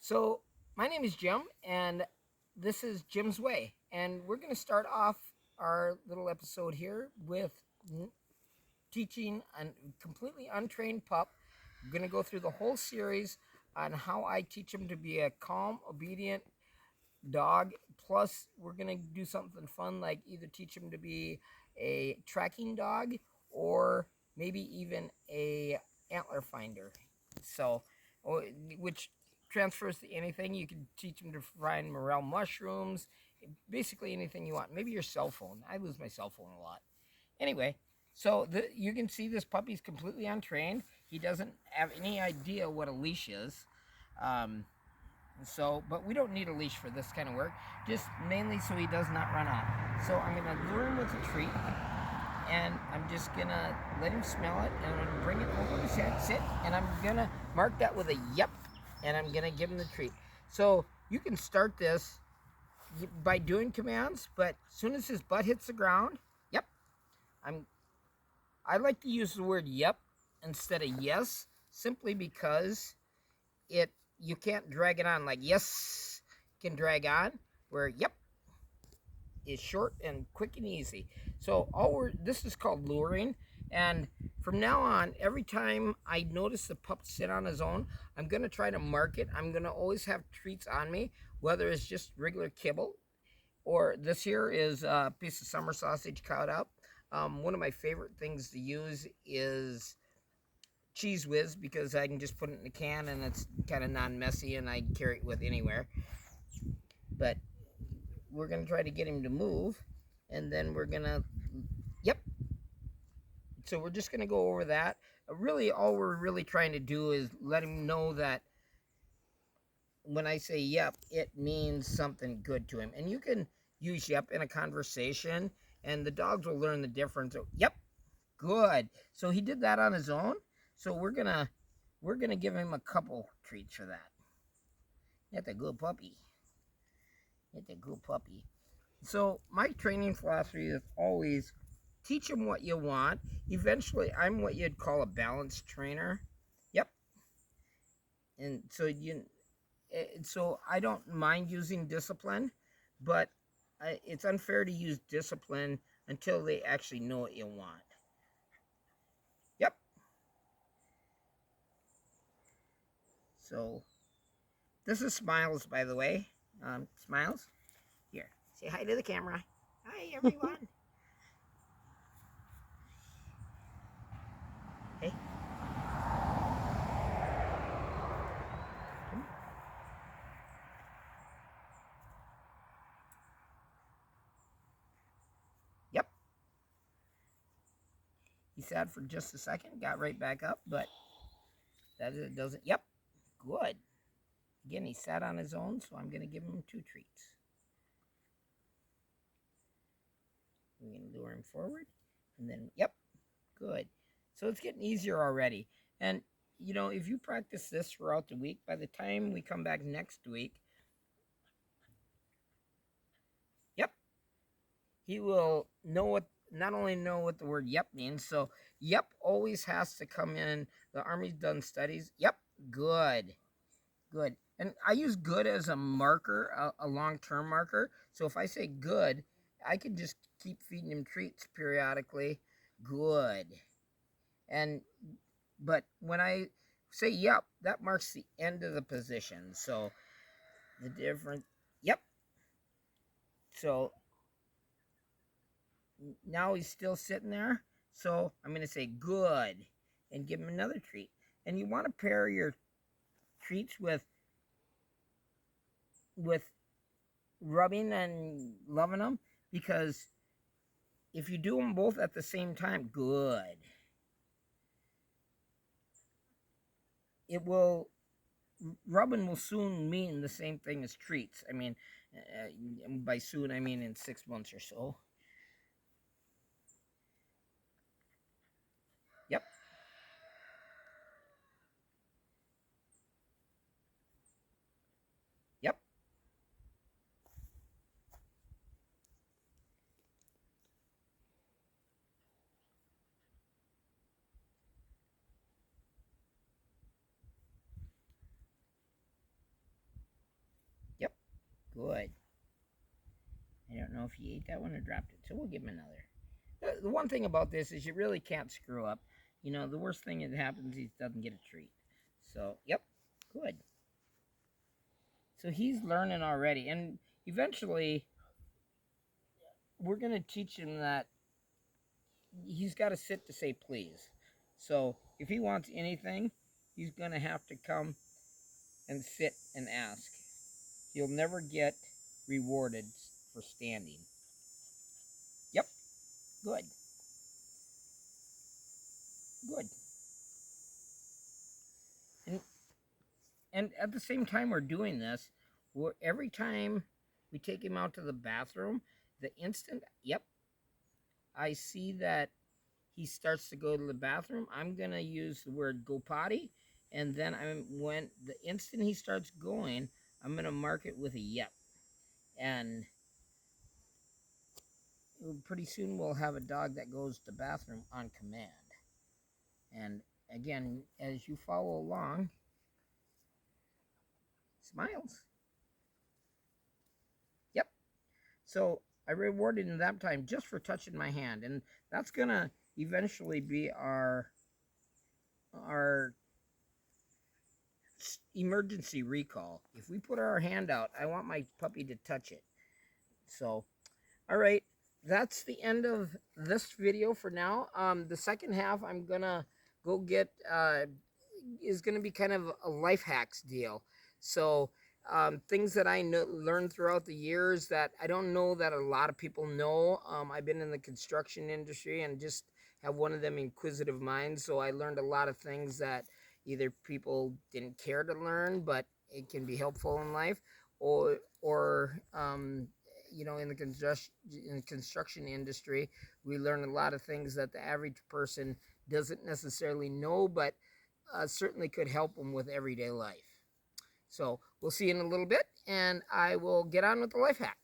So, my name is Jim, and this is Jim's Way. And we're going to start off our little episode here with teaching a completely untrained pup. I'm going to go through the whole series on how I teach him to be a calm, obedient dog. Plus, we're going to do something fun like either teach him to be a tracking dog or maybe even a antler finder. So, which transfers to anything. You can teach them to find morel mushrooms, basically anything you want. Maybe your cell phone. I lose my cell phone a lot. Anyway, so you can see this puppy's completely untrained. He doesn't have any idea what a leash is. But we don't need a leash for this kind of work, just mainly so he does not run off. So I'm going to lure him with a treat, and I'm just going to let him smell it, and I'm going to bring it over his head, sit, and I'm going to mark that with a yep, and I'm going to give him the treat. So you can start this by doing commands, but as soon as his butt hits the ground, yep, I like to use the word yep instead of yes, simply because it you can't drag it on like yes can drag on, where yep is short and quick and easy. So this is called luring, and from now on, every time I notice the pup sit on his own, I'm going to try to mark it. I'm going to always have treats on me, whether it's just regular kibble, or this here is a piece of summer sausage cut up. One of my favorite things to use is Cheese Whiz, because I can just put it in a can and it's kind of non-messy and I can carry it with anywhere. But we're going to try to get him to move, and then we're going to, yep. So we're just going to go over that. Really, all we're really trying to do is let him know that when I say yep, it means something good to him. And you can use yep in a conversation, and the dogs will learn the difference. So, yep, good. So he did that on his own. So we're gonna give him a couple treats for that. That's a good puppy. That's a good puppy. So my training philosophy is always teach him what you want. Eventually, I'm what you'd call a balanced trainer. Yep. And so I don't mind using discipline, but it's unfair to use discipline until they actually know what you want. Yep. So this is Smiles, by the way. Smiles, here, say hi to the camera. Hi, everyone. Hey. Yep. He sat for just a second, got right back up, but that doesn't. Yep. Good. Again, he sat on his own, so I'm going to give him 2 treats. We're going to lure him forward, and then, yep, good. So it's getting easier already. And, if you practice this throughout the week, by the time we come back next week, yep, he will not only know what the word yep means, so yep always has to come in. The Army's done studies. Yep, good. Good. And I use good as a marker, a long-term marker. So if I say good, I can just keep feeding him treats periodically. Good. But when I say yep, that marks the end of the position. So the different, yep. So now he's still sitting there. So I'm going to say good and give him another treat. And you want to pair your treats with rubbing and loving them, because if you do them both at the same time, good. Rubbing will soon mean the same thing as treats. I mean, by soon, I mean in 6 months or so. Yep. Yep. know if he ate that one or dropped it, so we'll give him another. The one thing about this is you really can't screw up. You know, the worst thing that happens, he doesn't get a treat. So, yep, good. So he's learning already, and eventually we're going to teach him that he's got to sit to say please. So if he wants anything, he's going to have to come and sit and ask. He'll never get rewarded for standing. Yep, good. Good. And at the same time we're doing this, every time we take him out to the bathroom, the instant, yep, I see that he starts to go to the bathroom, I'm going to use the word go potty. And then when the instant he starts going, I'm going to mark it with a yep. And pretty soon we'll have a dog that goes to the bathroom on command. And again, as you follow along, smiles. Yep. So I rewarded him that time just for touching my hand. And that's going to eventually be our emergency recall. If we put our hand out, I want my puppy to touch it. So, all right, that's the end of this video for now. The second half I'm gonna go get is gonna be kind of a life hacks deal. So things that I learned throughout the years that I don't know that a lot of people know. I've been in the construction industry and just have one of them inquisitive minds. So I learned a lot of things that either people didn't care to learn, but it can be helpful in life, or you know, in the construction industry, we learn a lot of things that the average person doesn't necessarily know, but certainly could help them with everyday life. So we'll see you in a little bit, and I will get on with the life hack.